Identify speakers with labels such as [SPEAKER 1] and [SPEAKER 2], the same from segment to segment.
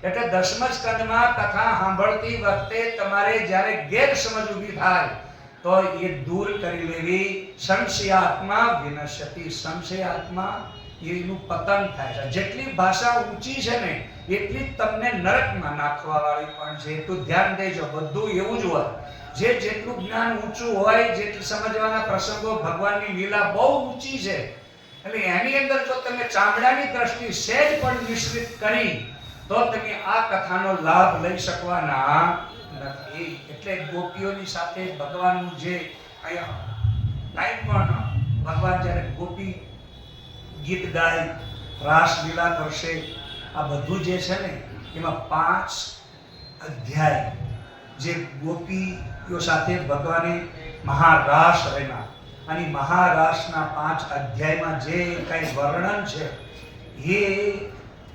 [SPEAKER 1] એટલે દસમ સ્કંદમાં કથા સાંભળતી વખતે તમારે જ્યારે ગેરસમજ ઊભી થાય તો એ દૂર કરી લેવી. સંશયાત્મા વિનશ્યતિ, સંશયાત્મા એનું પતન થાય છે. જેટલી ભાષા ઊંચી છે ને એટલી જ તમને નરકમાં નાખવા વાળી પણ છે. એટલું ધ્યાન દેજો. બધું એવું જ હોય. જેટલું જ્ઞાન ઊંચું હોય, જેટલું સમજવાના પ્રસંગો, ભગવાનની લીલા બહુ ઊંચી છે, એટલે એની અંદર જો તમે ચામડાની દ્રષ્ટિ સહેજ પણ મિશ્રિત કરી તો તમે આ કથાનો લાભ લઈ શકવાના નથી. એટલે ગોપીઓની સાથે ભગવાનનું જે અહીંયા લાઈનમાં ભગવાન જ્યારે ગોપી ગીત ગાય, રાસલીલા કરશે, આ બધું જે છે ને એમાં 5 અધ્યાય જે ગોપીઓ સાથે ભગવાને મહારાસ રમ્યા અને મહારાસના 5 અધ્યાયમાં જે કઈ વર્ણન છે એ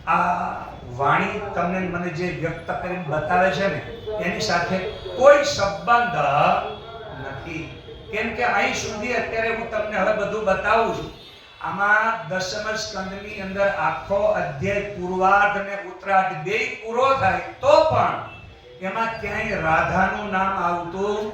[SPEAKER 1] આ વાણી તમને મને જે વ્યક્ત કરીને બતાવે છે ને એની સાથે કોઈ સંબંધ નથી. કેમ કે અહીં સુધી અત્યારે હું તમને હવે બધું બતાવું છું. આમાં દસમ સ્કંદની અંદર આખો અધ્યાય પૂર્વાર્ધ અને ઉત્તરાર્ધ બેય પૂરો થાય તો પણ એમાં ક્યાંય રાધાનું નામ આવતું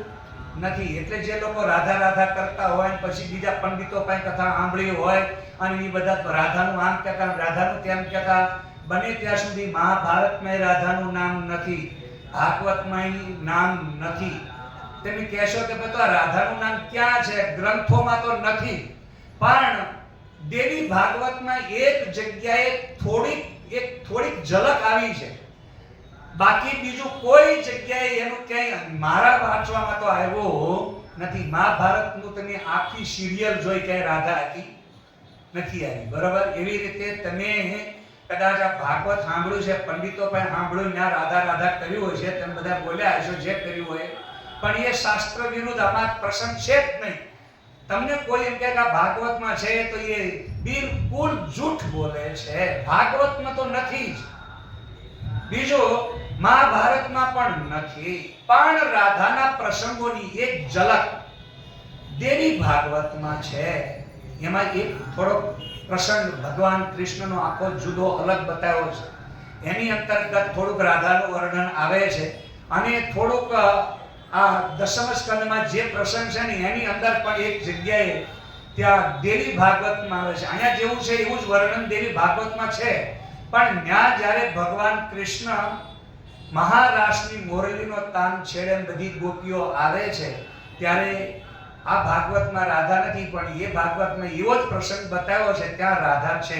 [SPEAKER 1] નથી. એટલે જે લોકો રાધા રાધા કરતા હોય પછી બીજા પંડિતો પાસે કથા સાંભળી હોય અને એ બધા રાધાનું આમ કહેતા, રાધાનું તેમ કહેતા, બને ત્યાં સુધી મહાભારતમાં રાધાનું નામ નથી, ભાગવતમાં નામ નથી. તમે કહેશો કે ભાઈ તો રાધાનું નામ ક્યાં છે? ગ્રંથોમાં તો નથી, પણ દેવી ભાગવતમાં એક જગ્યાએ થોડીક ઝલક આવી છે. બાકી બીજું કોઈ જગ્યાએ એનું ક્યાંય મારા વાંચવામાં તો આવ્યો નથી. મહાભારતનું તમે આખી સિરિયલ જોઈ ક્યાંય રાધા હતી નથી આવી. બરોબર? એવી રીતે તમે કદાચ આ ભાગવત સાંભળ્યું છે, પંડિતો પણ સાંભળ્યું, ત્યાં રાધા રાધા કર્યું હોય છે, તમે બધા બોલ્યા હશો જે કર્યું હોય, પણ એ શાસ્ત્ર વિરુદ્ધ આમાં પ્રસંગ છે જ નહીં. તમને કોઈ એમ કે આ ભાગવતમાં છે તો એ બિલકુલ જૂઠ બોલે છે. ભાગવતમાં તો નથી જ. બીજું મહાભારતમાં પણ નથી, પણ રાધાના પ્રસંગોની એક ઝલક દેવી ભાગવતમાં છે. એમાં એક થોડો પ્રસંગ ભગવાન કૃષ્ણનો આખો જુદો અલગ બતાવ્યો છે. એની અંતર્ગત થોડુંક રાધાનું વર્ણન આવે છે અને થોડુંક આ દસમ સ્કંદમાં જે પ્રસંગ છે ને એની અંદર પણ એક જગ્યાએ ત્યાં દેવી ભાગવતમાં આવે છે. અહીંયા જેવું છે એવું જ વર્ણન દેવી ભાગવતમાં છે, પણ ત્યાં જ્યારે ભગવાન કૃષ્ણ મહારાસની મોરલીનો તાન છેડે બધી ગોપીઓ આવે છે ત્યારે આ ભાગવતમાં રાધા નથી, પણ એ ભાગવતમાં એવો જ પ્રસંગ બતાવ્યો છે, ત્યાં રાધા છે.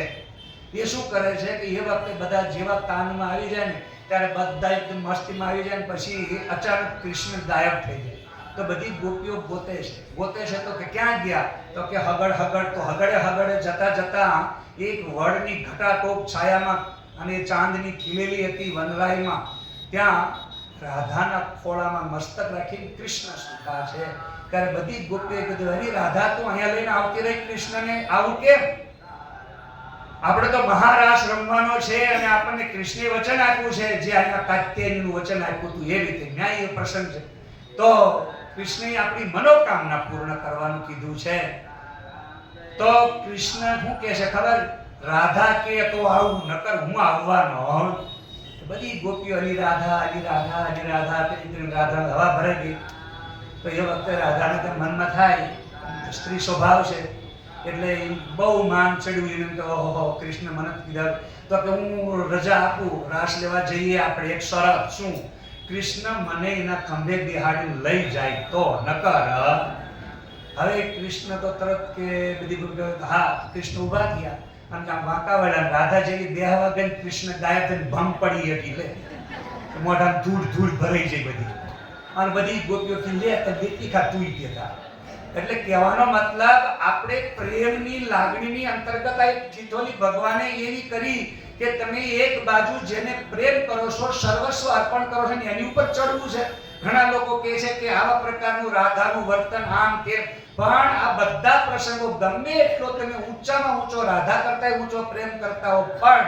[SPEAKER 1] એ શું કરે છે કે એ વખતે બધા જેવા તાનમાં આવી જાય ને ત્યારે બધા એકદમ મસ્તીમાં આવી જાય ને પછી અચાનક કૃષ્ણ ગાયબ થઈ જાય. તો બધી ગોપીઓ ગોતે છે તો કે ક્યાં ગયા? તો કે હગડ. તો હગડે જતા જતા એક વડની ઘટાટોપ છાયામાં અને ચાંદની ખીલેલી હતી વનરાઈમાં, ત્યાં રાધાના ખોળામાં મસ્તક રાખીને કૃષ્ણ સૂતા છે. ત્યારે બધી ગોપીઓએ કીધું, અરે રાધા તું અહીંયા લઈને આવતી રહી કૃષ્ણને, આવું કેમ? આપણે તો મહારાસ રમવાનો છે અને આપણને કૃષ્ણે વચન આપ્યું છે, જે અહીંયા કાત્યાયનીનું વચન આપ્યું હતું એ રીતે ન્યાય એ પ્રસંગ છે. તો કૃષ્ણએ આપણી મનોકામના પૂર્ણ કરવાનું કીધું છે. તો કૃષ્ણ શું કહે છે ખબર? રાધા કે તો આવું, નકર હું આવવાનો. બધી ગોપીઓ હરી રાધા હવા ભરાઈ ગઈ. તો એ વખતે રાધાને તો મનમાં થાય, સ્ત્રી સ્વભાવ છે એટલે બહુ માન ચડ્યું એને કે ઓહો કૃષ્ણ મને કીધા તો કે હું રજા આપું, રાસ લેવા જઈએ આપણે, એક શરત. શું? કૃષ્ણ મને એના ખંભે બિહાડીને લઈ જાય તો, નકર. હવે કૃષ્ણ તો તરત કે બધી હા, કૃષ્ણ ઊભા થયા અને આમ વાંકા વળ્યા. રાધા જેવી બેહવા ગઈ, કૃષ્ણ ગાયબ થઈને ભમ પડી હતી, લે મોઢામાં ધૂળ ભરાઈ જાય બધી. અને બધી ગોપીઓથી લે તો દેખી ખાતું ગયા. એટલે કહેવાનો મતલબ આપણે પ્રેમની લાગણીની અંતર્ગત આ એક ચિઠ્ઠોલી ભગવાને એવી કરી કે તમે એક બાજુ જેને પ્રેમ કરો છો, સર્વસ્વ અર્પણ કરો છો ને એની ઉપર ચડવું છે. ઘણા લોકો કહે છે કે આવા પ્રકારનું રાધાનું વર્તન આમ તેમ, પણ આ બધા પ્રસંગો ગમે એટલો તમે ઊંચામાં ઊંચો રાધા કરતા ઊંચો પ્રેમ કરતા હો, પણ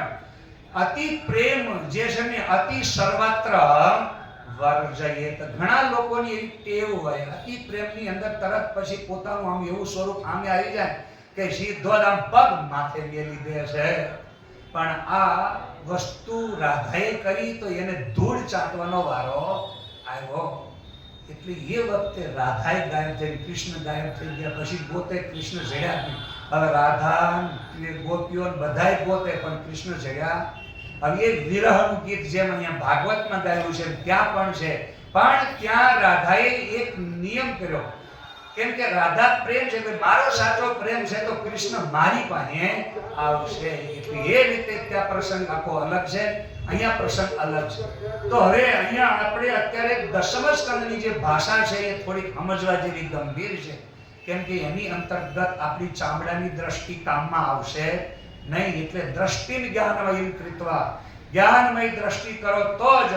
[SPEAKER 1] અતિ પ્રેમ જે છે ને અતિ સર્વત્ર વર્જયે. તો ઘણા લોકોની એવી ટેવ હોય, અતિ પ્રેમની અંદર તરત પછી પોતાનું આમ એવું સ્વરૂપ સામે આવી જાય કે સીધો આમ પગ માથે મેલી દે છે. પણ આ વસ્તુ રાધાએ કરી તો એને ધૂળ ચાટવાનો વારો આવ્યો. એટલે એ વખતે રાધાએ ગાયબ થઈ, કૃષ્ણ ગાયબ થઈ ગયા. પછી પોતે કૃષ્ણ જડ્યા જ નહીં. હવે રાધા ગોપીઓ બધાય પોતે, પણ કૃષ્ણ જડ્યા. હવે એ વિરહનું ગીત જેમ અહીંયા ભાગવતમાં ગાયું છે ત્યાં પણ છે, પણ ત્યાં રાધાએ એક નિયમ કર્યો. કેમ કે રાધા પ્રેમ છે, મારો સાચો પ્રેમ છે તો કૃષ્ણ મારી પાસે આવશે. એટલે એ રીતે ત્યાં પ્રસંગ આખો અલગ છે, અહીંયા પ્રસંગ અલગ છે. તો હવે અહીંયા આપણે અત્યારે દશમ સ્કંદની જે ભાષા છે એ થોડીક સમજવા જેવી ગંભીર છે. કેમ કે એની અંતર્ગત આપણી ચામડાની દ્રષ્ટિ કામમાં આવશે નહીં. એટલે દ્રષ્ટિ જ્ઞાનમય કૃત્વા, જ્ઞાનમય દ્રષ્ટિ કરો તો જ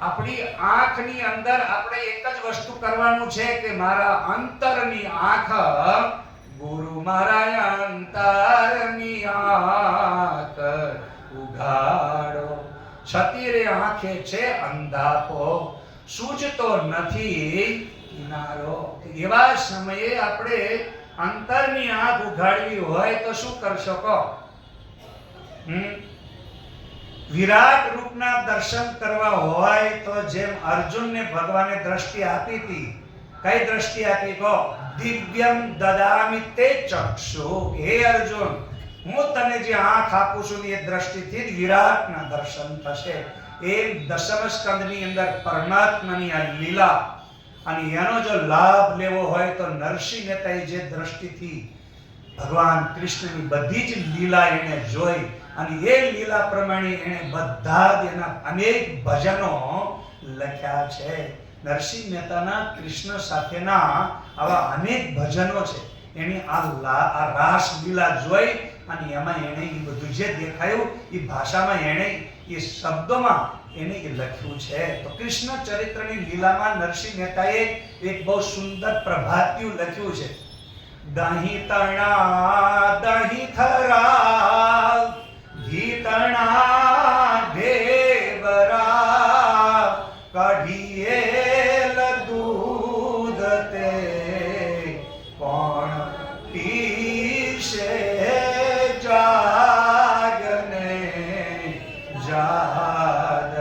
[SPEAKER 1] આપણી આંખની અંદર આપણે એક જ વસ્તુ કરવાનું છે કે મારા અંતરની આંખ, ગુરુ મારા અંતરની આંખ ઉઘાડો. છતીરે આંખે છે અંધાપો, સૂજતો નથી કિનારો. એવા સમયે આપણે અંતરની આંખ ઉઘાડવી હોય તો શું કરશો કહો? વિરાટ રૂપના દર્શન કરવા હોય તો જેમ અર્જુનને ભગવાને દ્રષ્ટિ આપી હતી, કઈ દ્રષ્ટિ આપી કહો? દિવ્યમ દદામિ તે ચક્ષુ. હે અર્જુન, હું તને જે આંખ આપું છું એ દ્રષ્ટિથી જ વિરાટના દર્શન થશે. એ દશમ સ્કંદની અંદર પરમાત્માની આ લીલા, અને એનો જો લાભ લેવો હોય તો નરસિંહ મહેતાએ જે દ્રષ્ટિથી ભગવાન કૃષ્ણની બધી જ લીલા એને જોઈ, અને એ લીલા પ્રમાણે એને બધા જ એના અનેક ભજનો લખ્યા છે. નરસિંહ મહેતાના કૃષ્ણ સાથેના આવા અનેક ભજનો છે. એની આ રાસ લીલા જોઈ અને એમાં એને એ બધું જે દેખાયું એ ભાષામાં એને એ શબ્દોમાં એને એ લખ્યું છે. તો કૃષ્ણ ચરિત્રની લીલામાં નરસિંહ મહેતાએ એક બહુ સુંદર પ્રભાત્યું લખ્યું છે. દહીં તણા દહીં થરા, ઘી તણા ઢેબરા, કઢીએલ દૂધ તે કોણ પીશે જાગને જાદવા.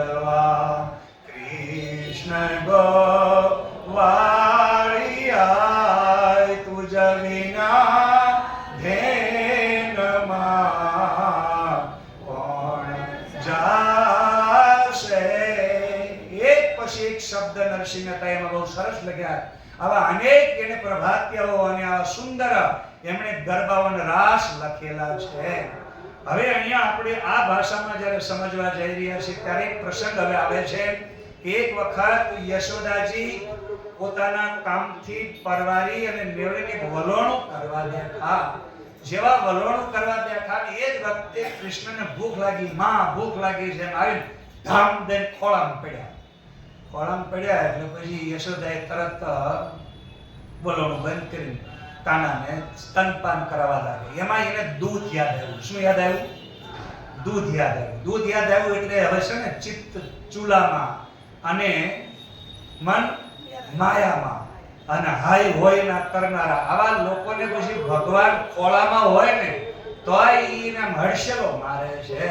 [SPEAKER 1] કૃષ્ણ ગોવાળિયા તુજ વિના ધેનમાં કોણ જાશે. એક પછી એક શબ્દ નરસિંહ મહેતા એમાં બહુ સરસ લખ્યા. આવા અનેક એને પ્રભાત્યાઓ અને આવા સુંદર એમણે ગરબાઓ અને રાસ લખેલા છે. હવે અહીંયા આપણે આ ભાષામાં જ્યારે સમજવા જઈ રહ્યા છીએ ત્યારે એક પ્રસંગ હવે આવે છે. એક વખત યશોદાજી પોતાના કામથી પરવારી અને મેળવીને વલોણું કરવા બેઠા. જેવા વલોણું કરવા બેઠા એ જ વખતે કૃષ્ણને ભૂખ લાગી. માં ભૂખ લાગી છે એમ આવીને ધામ દઈને ખોળામાં પડ્યા. ખોળામાં પડ્યા એટલે પછી યશોદાએ તરત વલોણું બંધ કરીને કાનાને સ્તનપાન કરાવવા લાગે. એમાં એને દૂધ યાદ આવ્યું. શું યાદ આવ્યું? દૂધ યાદ આવ્યું. દૂધ યાદ આવ્યું એટલે હવે છે ને ચિત્ત ચૂલામાં અને મન માયામાં અને હાય હોય ના કરનારા આવા લોકોને પછી ભગવાન ખોળામાં હોય ને તોય એને હડસેલો મારે છે.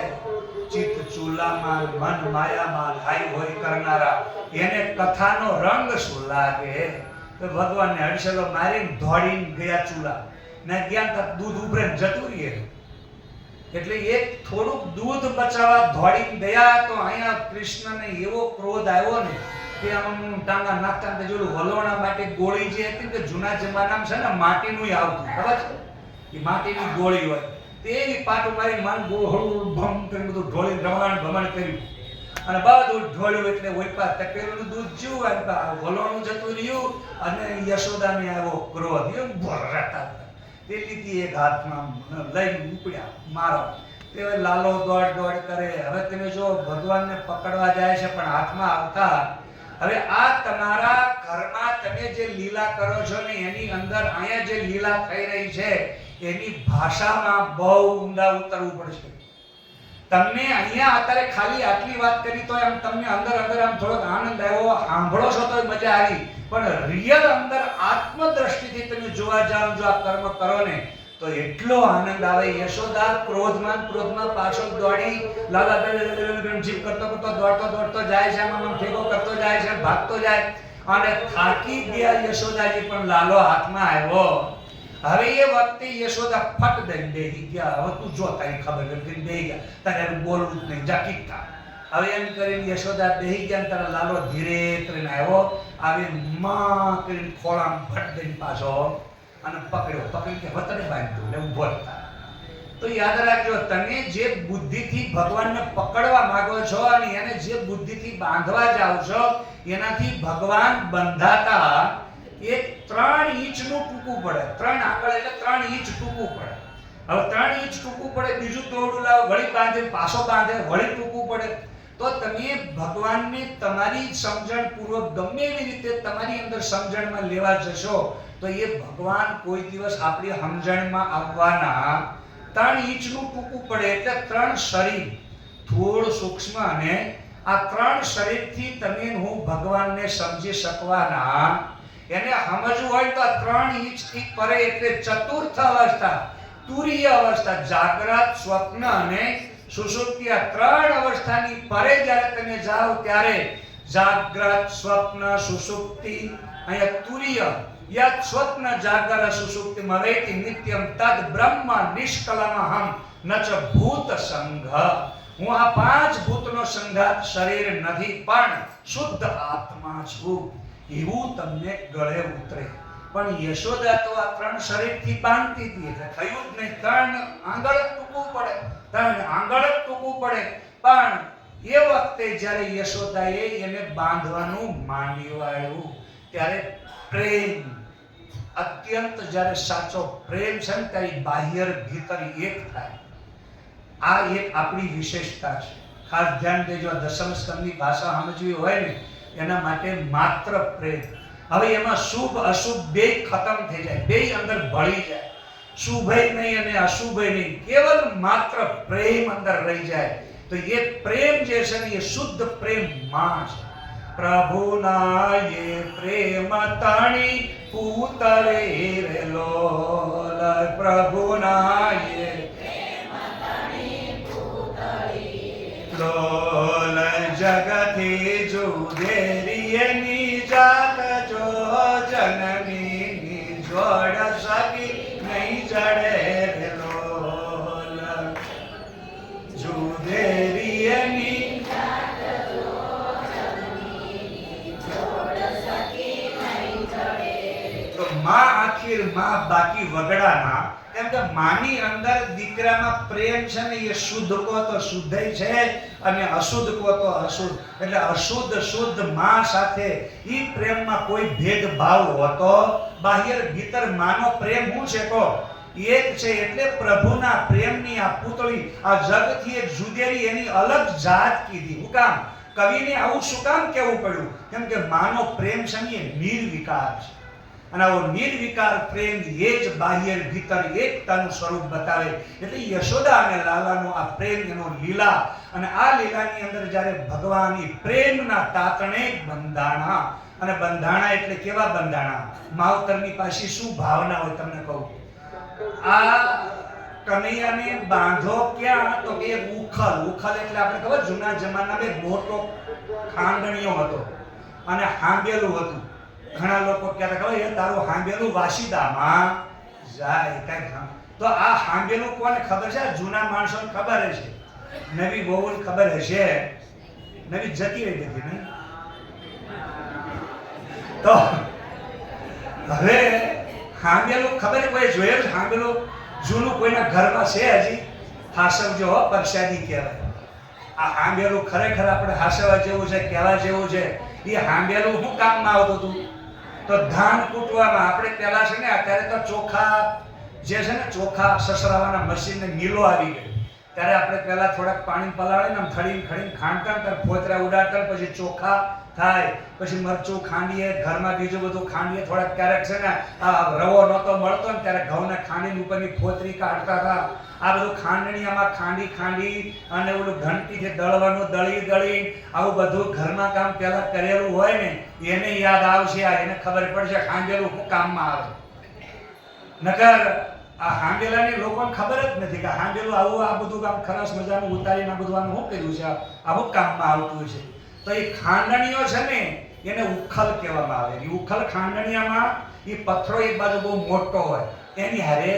[SPEAKER 1] ચિત્ત ચૂલામાં, મન માયામાં, હાય હોય કરનારા એને કથાનો રંગ શું લાગે? તો ભગવાનને હડસેલો મારીને દોડીને ગયા ચૂલા ને ગયા તો દૂધ ઉભરે જતું રહે. એટલે એક થોડુંક દૂધ બચાવવા દોડીને ગયા તો અહીંયા કૃષ્ણને એવો ક્રોધ આવ્યો ને કે આમ ટાંગા નાખતા ને જોયું વલોણા માટે ગોળી જે હતી કે જૂના જમાનામાં છે ને માટીનું આવતું, ખબર છે? એ માટીની ગોળી હોય તેવી પાટું મારી માન ગોળું ભમ કરીને બધું ઢોળી રમણ ભમણ કર્યું અને બધું ઢોળ્યું. એટલે ઓઈપા તપેલું દૂધ જ્યું વલોણું જતું રહ્યું અને યશોદાને આવ્યો ક્રોધ. એમ ભરતા તે લીધી એક હાથમાં લઈને ઉપડ્યા મારો. તે લાલો દોડ દોડ કરે. હવે તમે જો ભગવાનને પકડવા જાય છે પણ હાથમાં આવતા. હવે આ તમારા ઘરમાં તમે જે લીલા કરો છો ને એની અંદર અહીંયા જે લીલા થઈ રહી છે એની ભાષામાં બહુ ઊંડા ઉતરવું પડશે. તમને અહીંયા અત્યારે ખાલી આટલી વાત કરી તો એમ તમને અંદર અંદર આમ થોડોક આનંદ આવ્યો, સાંભળો છો તો મજા આવી, પણ રિયલ અંદર આત્મદ્રષ્ટિથી તમે જોવા જાઓ, જો આ કર્મ કરો ને તો એટલો આનંદ આવે. યશોદા ક્રોધમાં પાછળ દોડી લાલા જીપ કરતો દોડતો જાય છે, આમ ભેગો કરતો જાય છે, ભાગતો જાય અને થાકી ગયા યશોદાજી, પણ લાલો હાથમાં આવ્યો. હવે એ વખતે યશોદા ફટ દઈને બેહી ગયા. હવે તું જો તારી ખબર નથી, બેહી ગયા, તારે બોલવું જ નહીં, જા કીધા. હવે એમ કરીને યશોદા બેહી ગયા. તારા લાલો ધીરે કરીને આવ્યો, આવી માં કરીને ખોળામાં ફટ દઈને પાછો અને પકડી કે વતને બાંધ્યું ને ઉભો હતા. તો યાદ રાખજો, તમે જે બુદ્ધિથી ભગવાનને પકડવા માંગો છો અને એને જે બુદ્ધિથી બાંધવા જાવ છો, એનાથી ભગવાન બંધાતા એક 3 ઇંચનું ટૂંકું પડે. 3 આંગળ એટલે 3 ઇંચ ટૂંકું પડે. હવે 3 ઇંચ ટૂંકું પડે, બીજું દોરડું લાવો, વળી બાંધે, પાછો બાંધે, વળી ટૂંકું પડે. તો તમે ભગવાનને તમારી સમજણ પૂર્વક ગમે એવી રીતે તમારી અંદર સમજણમાં લેવા જશો તો એ ભગવાન કોઈ દિવસ આપણી સમજણમાં આવવાના. 3 ઇંચનું ટૂંકું પડે એટલે 3 શરીર, થોડ સૂક્ષ્મ, અને આ 3 શરીરથી તમે હું ભગવાનને સમજી શકવાના. એને સમજવું હોય તો 3 ઇંચથી પરે એટલે ચતુર્થ અવસ્થા, તુરીય અવસ્થા, જાગ્રત, સ્વપ્ન અને સુષુપ્તિ, આ 3 અવસ્થાની પરે જ્યારે તમે જાઓ ત્યારે જાગ્રત, સ્વપ્ન, સુષુપ્તિ, અહીંયા તુરીય, યત સ્વપ્ન જાગર સુષુપ્તિ મવેતિ નિત્યમ તદ બ્રહ્મ નિષ્કલમહમ નચ ભૂત સંઘ. હું આ 5 ભૂતનો સંઘાત શરીર નથી, પણ શુદ્ધ આત્મા છું, એવું તમને ગળે ઉતરે. પણ યશોદા તો આ 3 શરીરથી બાંધતી હતી એટલે થયું જ નહીં. 3 આંગળ ટૂંકું પડે, 3 આંગળ ટૂંકું પડે. પણ એ વખતે જ્યારે યશોદાએ એને બાંધવાનું માંડી વાળ્યું ત્યારે પ્રેમ, અત્યંત જ્યારે સાચો પ્રેમ છે ને ત્યારે બાહ્ય ભીતર એક થાય. આ એક આપણી વિશેષતા છે. ખાસ ધ્યાન દેજો, દશમ સ્કંદની ભાષા સમજવી હોય ને એના માટે માત્ર પ્રેમ. હવે એમાં શુભ અશુભ બે ખતમ થઈ જાય, બે અંદર ભળી જાય. શુભય નહીં અને અશુભય નહીં, કેવલ માત્ર પ્રેમ અંદર રહી જાય. તો એ પ્રેમ જે છે ને એ શુદ્ધ પ્રેમ માં છે. પ્રભુના એ પ્રેમ તણી પૂતરે રેલો, પ્રભુના એ લોલ જગથી જુદેરીની જાત જો જનની જોડ સકી નહીં જડે લોલ જુદેરીની તો માં આખીર માં બાકી વગડાના. કેમ કે માની અંદર દીકરામાં પ્રેમ છે ને એ શુદ્ધ કો તો શુદ્ધ છે અને અશુદ્ધ કો તો અશુદ્ધ. એટલે અશુદ્ધ શુદ્ધ માં સાથે ઈ પ્રેમમાં કોઈ ભેદભાવ હોતો બાહ્ય ભીતર માનો પ્રેમ હું છે કો એક છે. એટલે પ્રભુના પ્રેમની આ પૂતળી, આ જગથી એક જુદેરી, એની અલગ જાત કીધી. હું કામ કવિને આવું શું કામ કહેવું પડ્યું? કેમ કે માનો પ્રેમ છે ને એ નિર્વિકાર છે. અને આવો નિર્વિકાર પ્રેમ એ જ બાહ્ય ભીતર એકતાનું સ્વરૂપ બતાવે. એટલે યશોદા અને લાલાનો આ પ્રેમ, એનો લીલા, અને આ લીલાની અંદર જ્યારે ભગવાન પ્રેમના તાતણે બંધાણા. અને બંધાણા એટલે કેવા બંધાણા? માવતરની પાસે શું ભાવના હોય તમને કહું. આ કનૈયાને બાંધો ક્યાં? તો કે ઉખલ. ઉખલ એટલે આપણે ખબર જૂના જમાનામાં મોટો ખાંડણીઓ હતો અને હાંબેલું હતું. ઘણા લોકો કહેતા ખબર એ તારું હાંબેલું વાસીદામાં જાય કઈક. તો આ હાંબેલું કોને ખબર છે? જૂના માણસોને ખબર હશે, નવી બહુને ખબર હશે. નવી જતી રહી હતી ને. તો હવે હાંબેલું ખબર કોઈ જોયેલું છે? હાંબેલું જૂનું કોઈના ઘરમાં છે હજી? હાસવજો હો, પરસાદી કહેવાય. આ હાંબેલું ખરેખર આપણે હાસવા જેવું છે, કહેવા જેવું છે. એ હાંબેલું શું કામમાં આવતું હતું? તો ધાન કૂટવામાં. આપણે પહેલા છે ને, અત્યારે તો ચોખા જે છે ને, ચોખા સસરાવાના મશીન ને મિલો આવી ગઈ. ત્યારે આપણે પહેલા થોડાક પાણી પલાળીને ખડીને ખાંડતા, ત્યારે ફોતરા ઉડાડતા, પછી ચોખા થાય, પછી મરચું ખાંડીએ, ઘરમાં બીજું બધું ખાંડીએ. થોડાક ક્યારેક છે ને આ રવો નહોતો મળતો ને ત્યારે ઘઉંને ખાંડીને ઉપરની ફોતરી કાઢતા હતા. આ બધું ખાંડણીયામાં ખાંડી અને ઓલું ઘંટીથી દળવાનું, દળી આવું બધું ઘરમાં કામ પહેલા કરેલું હોય ને એને યાદ આવશે. એને ખબર પડશે ખાંડેલું શું કામમાં આવે. નકર આ હાંડેલાની લોકોને ખબર જ નથી કે હાંડેલું આવું આ બધું કામ ખરાશ મજાનું ઉતારીને આ બધું આનું શું કર્યું છે, આવું કામમાં આવતું છે. તો એ ખાંડણીઓ છે ને એને ઉખલ કહેવામાં આવે. એ ઉખલ ખાંડણીયામાં એ પથ્થરો એક બાજુ બહુ મોટો હોય એની હારે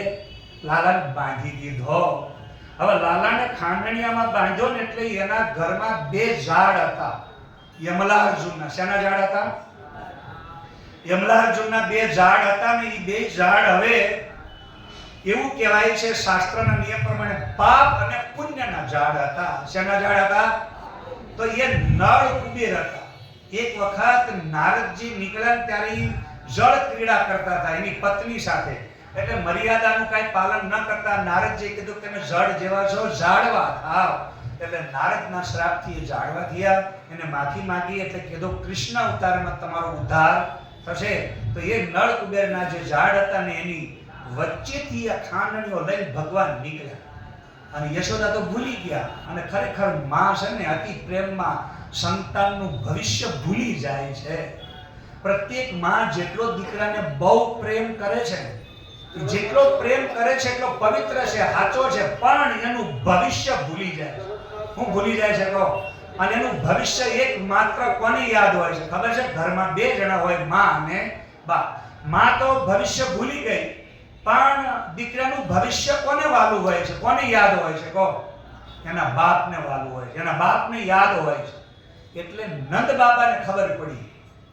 [SPEAKER 1] લાલાને બાંધી દીધો. હવે લાલાને ખાંડણીયામાં બાંધ્યો ને એટલે એના ઘરમાં બે ઝાડ હતા યમલાર્જુનના. શેના ઝાડ હતા? યમલાર્જુનના બે ઝાડ હતા ને એ બે ઝાડ હવે એવું કહેવાય છે શાસ્ત્રના નિયમ પ્રમાણે પાપ અને પુણ્યના ઝાડ હતા. શેના ઝાડ હતા? તો એ નળ કુબેર હતા. એક વખત નારદજી નીકળ્યા ત્યારે જળ ક્રીડા કરતા હતા એની પત્ની સાથે. એટલે મર્યાદાનું કઈ પાલન ન કરતા નારદજીએ કીધું તમે જળ જેવા છો, ઝાડવા થાવ. એટલે નારદના શ્રાપથી એ ઝાડવા થયા. એને માફી માંગી એટલે કીધું કૃષ્ણ અવતારમાં તમારો ઉદ્ધાર થશે. તો એ નળ કુબેરના જે ઝાડ હતા ને એની વચ્ચેથી આ ખાંડણીઓ લઈને ભગવાન નીકળ્યા. અને યશોદા તો ભૂલી ગયા. અને ખરેખર માં છે ને અતિ પ્રેમમાં સંતાનનું ભવિષ્ય ભૂલી જાય છે. પ્રત્યેક માં જેટલો દીકરાને બહુ પ્રેમ કરે છે, જેટલો પ્રેમ કરે છે એટલો પવિત્ર છે, સાચો છે, પણ એનું ભવિષ્ય ભૂલી જાય છે. હું ભૂલી જાય છે કહો? અને એનું ભવિષ્ય એક માત્ર કોને યાદ હોય છે ખબર છે? ઘરમાં બે જણા હોય, માં અને બા. માં તો ભવિષ્ય ભૂલી ગઈ, પણ દીકરાનું ભવિષ્ય કોને વાલું હોય છે, કોને યાદ હોય છે કહો? એના બાપને વાલું હોય છે, એના બાપને યાદ હોય છે. એટલે નંદ બાબાને ખબર પડી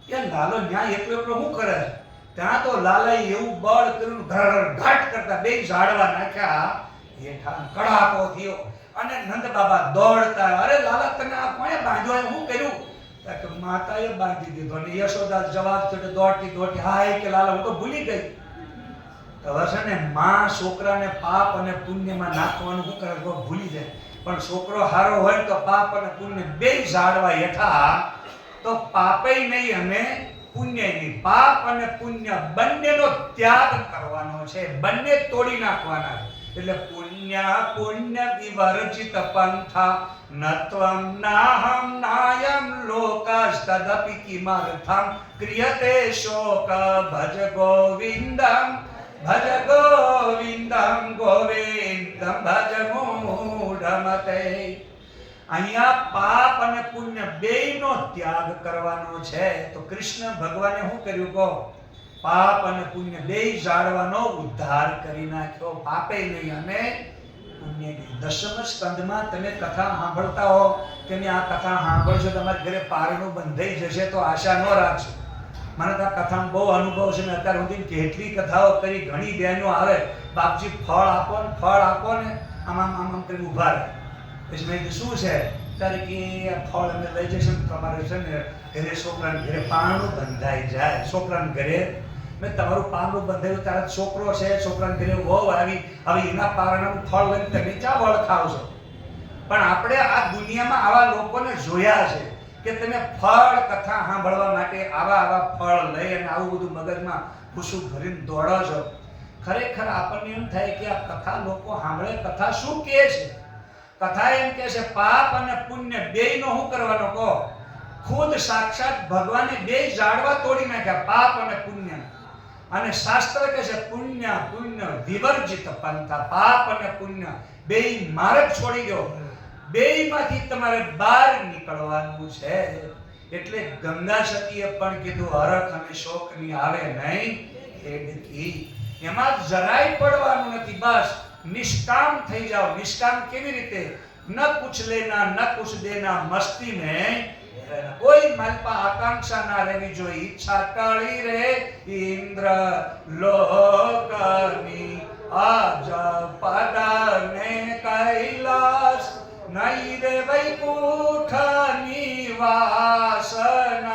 [SPEAKER 1] કે લાલો ન્યા એકલો એકલો શું કરે છે. ત્યાં તો લાલાએ એવું બળ કર્યું, ઘાટ કરતા બે ઝાડવા નાખ્યા હેઠા, કડાકો થયો. અને નંદ બાબા દોડતા, અરે લાલા તને આ કોણે બાંધ્યો, શું કર્યું? કે માતાએ બાંધી દીધો. અને યશોદા જવાબ છોડે દોડતી દોડતી, હાય કે લાલા હું તો ભૂલી ગઈ. તો છે ને માં છોકરાને પાપ અને પુણ્યમાં નાખવાનું શું કરે? ભૂલી જાય. પણ છોકરો હારો હોય તો પાપ અને પુણ્ય બે ઝાડવા હેઠા, તો પાપે નહીં અને પુણ્ય નહીં. પાપ અને પુણ્ય બંનેનો ત્યાગ કરવાનો છે, બંને તોડી નાખવાના. એટલે પુણ્ય વિવર્જિત પંથા નત્વમ નાહમ નાયમ લોકસ્તદપિ કિમર્થમ ક્રિયતે શોક ભજ ગોવિંદમ ભજ ગોવિંદમ ગોવિંદમ ભજ મૂઢમતે. અહીંયા પાપ અને પુણ્ય બેયનો ત્યાગ કરવાનો છે. તો કૃષ્ણ ભગવાને શું કર્યું કહો? પાપ અને પુણ્ય બેય ઝાડવાનો ઉદ્ધાર કરી નાખ્યો. પાપે નહીં અને પુણ્ય નહીં. દશમ સ્કંદમાં તમે કથા સાંભળતા હો કે આ કથા સાંભળશો તમારા ઘરે પારણું બંધાઈ જશે તો આશા ન રાખશો. મને તો આ કથામાં બહુ અનુભવ છે. મેં અત્યાર સુધી કેટલી કથાઓ કરી. ઘણી બહેનો આવે, બાપજી ફળ આપો ને, ફળ આપો ને, આમ આમ આમ કરીને ઊભા રહે. પછી મેં કીધું શું છે? ત્યારે કે ફળ અમે લઈ જઈશું તમારે છે ને ઘરે છોકરાને ઘરે પારણું બંધાઈ જાય. છોકરાને ઘરે મેં તમારું પારણું બંધાયું, તારા છોકરો છે, છોકરાને ઘરે વહુ આવી, હવે એના પારણાનું ફળ લઈને તમે ચા વળ ખાવશો. પણ આપણે આ દુનિયામાં આવા લોકોને જોયા છે કે તમે ફળ કથા સાંભળવા માટે આવા ફળ લઈ અને આવું બધું મગજમાં ખુશું ભરીને દોડો છો. ખરેખર આપણને એમ થાય કે આ કથા લોકો સાંભળે, કથા શું કહે છે? કથા એમ કહે છે પાપ અને પુણ્ય બેયનો શું કરવાનો કહો? ખુદ સાક્ષાત ભગવાને બે ઝાડવા તોડી નાખ્યા, પાપ અને પુણ્ય. અને શાસ્ત્ર કહે છે પુણ્ય વિવર્જિત પંથા. પાપ અને પુણ્ય બેય માર્ગ છોડી દો. બેયમાંથી તમારે બહાર નીકળવાનું છે. એટલે ગંગા સતીએ પણ કીધું હરખ અને શોકની આવે નહીં હેડકી. એમાં જરાય પડવાનું નથી. બસ નિષ્કામ થઈ જાઓ. નિષ્કામ કેવી રીતે? ન કુછ લેના ન કુછ દેના, મસ્તી में કોઈ માલપા આકાંક્ષા ના રહેવી જોઈએ. ઈચ્છા ટળી રે ઇન્દ્ર લોકની આજ પદને કૈલાસ નહીં રે વૈકુંઠની વાસના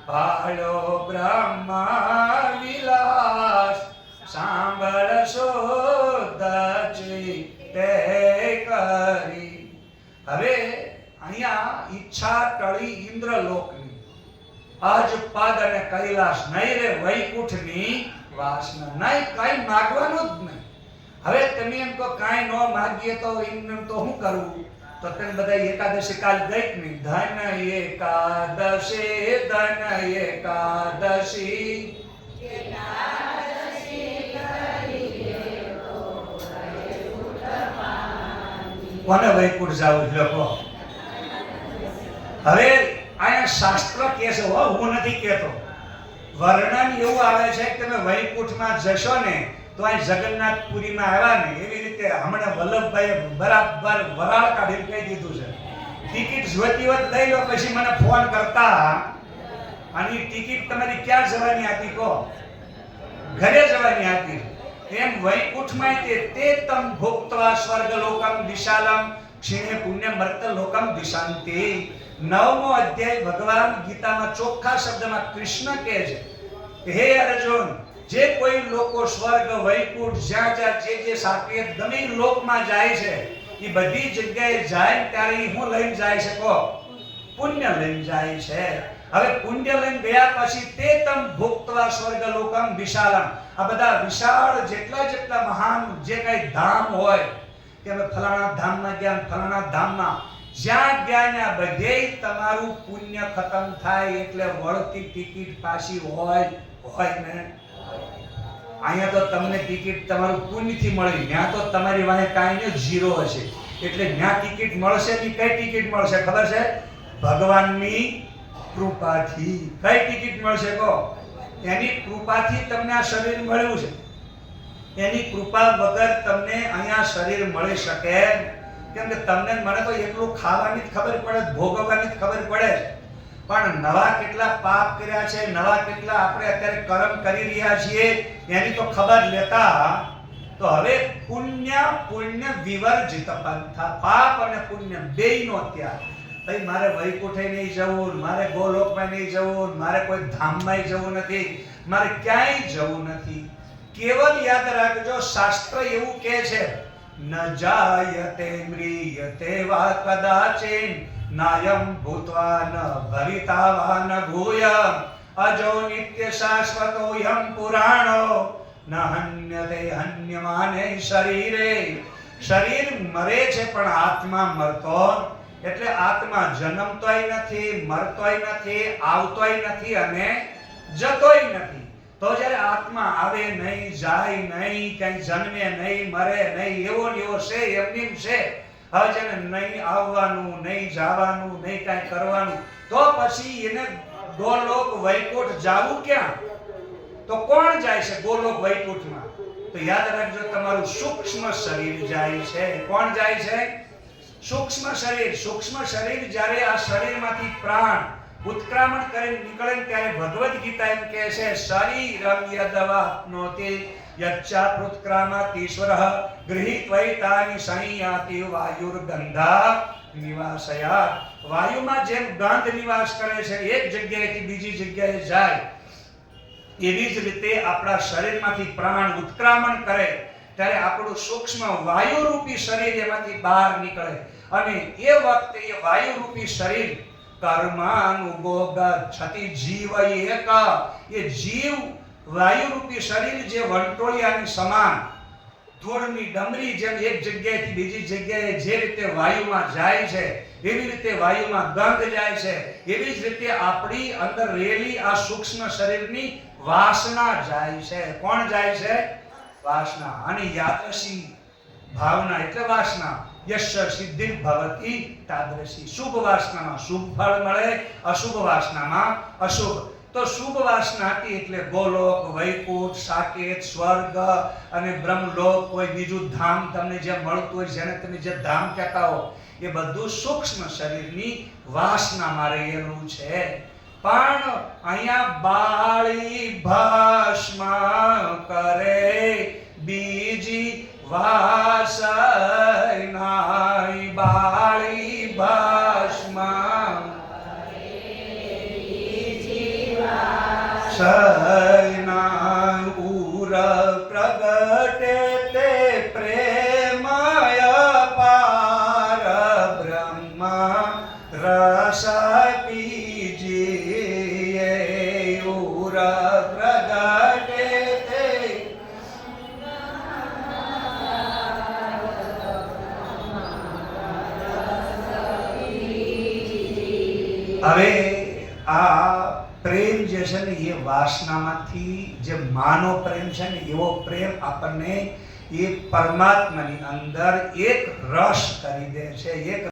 [SPEAKER 1] ભાળ્યો બ્રહ્મા વિલાસ સાંભળ શુદ્ધ ચિત્તે કરી. હવે અહીંયા ઈચ્છા ટળી ઇન્દ્રલોકની, આજ પદ અને કૈલાસ, નહીં રે વૈકુંઠની વાસના. નહીં કઈ માગવાનું જ નહીં. હવે તમે એમ કહો કાંઈ ન માગીએ તો એમ તો શું કરવું? તો તમે બધા એકાદશી કાલ ગઈ જ નહીં. ધન એકાદશી ધન એકાદશી કોને વૈકુંઠ જાવું લોકો? હવે આયા શાસ્ત્ર કહે છે, હું નથી કહેતો, વર્ણન એવું આવે છે કે તમે વૈકુંઠમાં જશો ને તો આ જગન્નાથપુરીમાં આવ્યા ને એવી રીતે હમણાં વલ્લભભાઈએ બરાબર વરાળ કાઢી કહી દીધું છે, ટિકિટ જોઈતી હોત લઈ લો, પછી મને ફોન કરતા. અને ટિકિટ તમારી ક્યાં જવાની હતી? કહો, ઘરે જવાની હતી. એમ વૈકુંઠમાં તે તમ ભોક્ત્વા સ્વર્ગલોકમ વિશાલમ ક્ષીણે પુણ્ય મર્તલોકમ દિશાંતિ. 9મો અધ્યાય ભગવાન ગીતામાં ચોખ્ખા શબ્દમાં કૃષ્ણ કહે છે કે હે અર્જુન, જે કોઈ લોકો સ્વર્ગ વૈકુંઠ જ્યાં જ્યાં જે સાકેત ગમે લોકમાં જાય છે એ બધી જગ્યાએ જાય ત્યારે હું લઈને જાય છે? કહો, પુણ્ય લઈને જાય છે. હવે પુણ્ય લઈને ગયા પછી તે તમ ભોક્ત્વા સ્વર્ગલોકમ વિશાલમ, આ બધા વિશાળ જેટલા મહાન જે કઈ ધામ હોય કે અમે ફલાણા ધામમાં ગયા, ફલાણા ધામમાં જ્યાં ગયા ને બધેય તમારું પુણ્ય ખતમ થાય એટલે વળતી ટિકિટ પાછી હોય ને. અહીંયા તો તમને ટિકિટ તમારું પુણ્યથી મળી, ત્યાં તો તમારી વાહે કાંઈ નહીં, ઝીરો હશે. એટલે ત્યાં ટિકિટ મળશે ની કઈ ટિકિટ મળશે ખબર છે? ભગવાનની કૃપાથી. કઈ ટિકિટ મળશે કહો? એની કૃપાથી તમને આ શરીર મળ્યું છે. એની કૃપા વગર તમને અહીંયા શરીર મળી શકે? કેમ કે તમને મને તો એટલું ખાવાની જ ખબર પડે, ભોગવવાની જ ખબર પડે, પણ નવા કેટલા પાપ કર્યા છે, નવા કેટલા આપણે અત્યારે કર્મ કરી રહ્યા છીએ એની તો ખબર લેતા. તો હવે પુણ્ય વિવર્જિત પંથા, પાપ અને પુણ્ય બેયનો ત્યાગ. ભાઈ મારે વૈકુંઠે નહીં જવું, મારે ગોલોકમાં નહીં જવું, મારે કોઈ ધામમાં જવું નથી, મારે ક્યાંય જવું નથી. કેવલ યાદ રાખજો, શાસ્ત્ર એવું કહે છે ન જાયતે મ્રિયતે વા કદાચિન નાયમ ભૂત્વા ન ભવિતા વા ન ભૂયમ અજો નિત્ય શાશ્વતો યમ પુરાણો ન હન્યતે હન્યમાને શરીરે. શરીર મરે છે પણ આત્મા મરતો, એટલે આત્મા જન્મતોય નથી, મરતોય નથી, આવતોય નથી અને જતોય નથી. તો જ્યારે આત્મા આવે નહીં, જાય નહીં, કઈ જન્મે નહીં, મરે નહીં, એવો ને એવો છે, એમની છે. હવે જેને નહીં આવવાનું, નહીં જવાનું, નહીં કઈ કરવાનું, તો પછી એને ગોલોક વૈકુંઠ જાવું ક્યાં? તો કોણ જાય છે ગોલોક વૈકુંઠમાં? તો યાદ રાખજો, તમારું સૂક્ષ્મ શરીર જાય છે. કોણ જાય છે? સૂક્ષ્મ શરીર. સૂક્ષ્મ શરીર જ્યારે આ શરીરમાંથી પ્રાણ ઉત્ક્રામણ કરીને નીકળે ત્યારે ભગવદ ગીતા એમ કહે છે શરીરમ યદવાપ્નોતિ યચ્છાપ્રુત્ક્રામાતીશ્વરઃ ગૃહીત્વૈતાનિ સંયાતિ વાયુર્ગંધા નિવાસયા. વાયુમાં જેમ ગંધ નિવાસ કરે છે, એક જગ્યાએથી બીજી જગ્યાએ જાય, એવી જ રીતે આપણા શરીરમાંથી પ્રાણ ઉત્ક્રામણ કરે ત્યારે આપણું સૂક્ષ્મ વાયુરૂપી શરીર એમાંથી બહાર નીકળે. અને એ વખતે એ વાયુરૂપી શરીર કર્માનુગોગચ્છતિ જીવ એક, એ જીવ વાયુરૂપી શરીર જે વંટોળિયાની સમાન ધૂળની ડમરી જેમ એક જગ્યાએથી બીજી જગ્યાએ જે રીતે વાયુમાં જાય છે, એવી રીતે વાયુમાં ગંધ જાય છે, એવી જ રીતે આપણી અંદર રહેલી આ સૂક્ષ્મ શરીરની વાસના જાય છે. કોણ જાય છે? વાસના. અને યાદૃશી ભાવના એટલે વાસના. યશ સિદ્ધિ ભવતી તાદૃશી. શુભ વાસનામાં શુભ ફળ મળે, અશુભ વાસનામાં અશુભ. તો શુભ વાસના હતી એટલે ગોલોક, વૈકુંઠ, સાકેત, સ્વર્ગ અને બ્રહ્મલોક, કોઈ બીજું ધામ તમને જે મળતું હોય, જેને તમે જે ધામ કહેતા હો, એ બધું સૂક્ષ્મ શરીરની વાસનામાં રહેલું છે. પણ અહીંયા બાળી ભસ્મ કરે બીજી વાસનાય, બાળી ભસ્મ સૈના ઉર પ્રગટે તે પ્રેમય પાર બ્રહ્મ રસ પીજીએ. ઉર પ્રગટે તે હવે આ પ્રેમ જે છે ને એ વાસનામાંથી જે માનો પ્રેમ છે ને એવો પ્રેમ આપણને એ પરમાત્માની અંદર એક રસ કરી દે છે, એક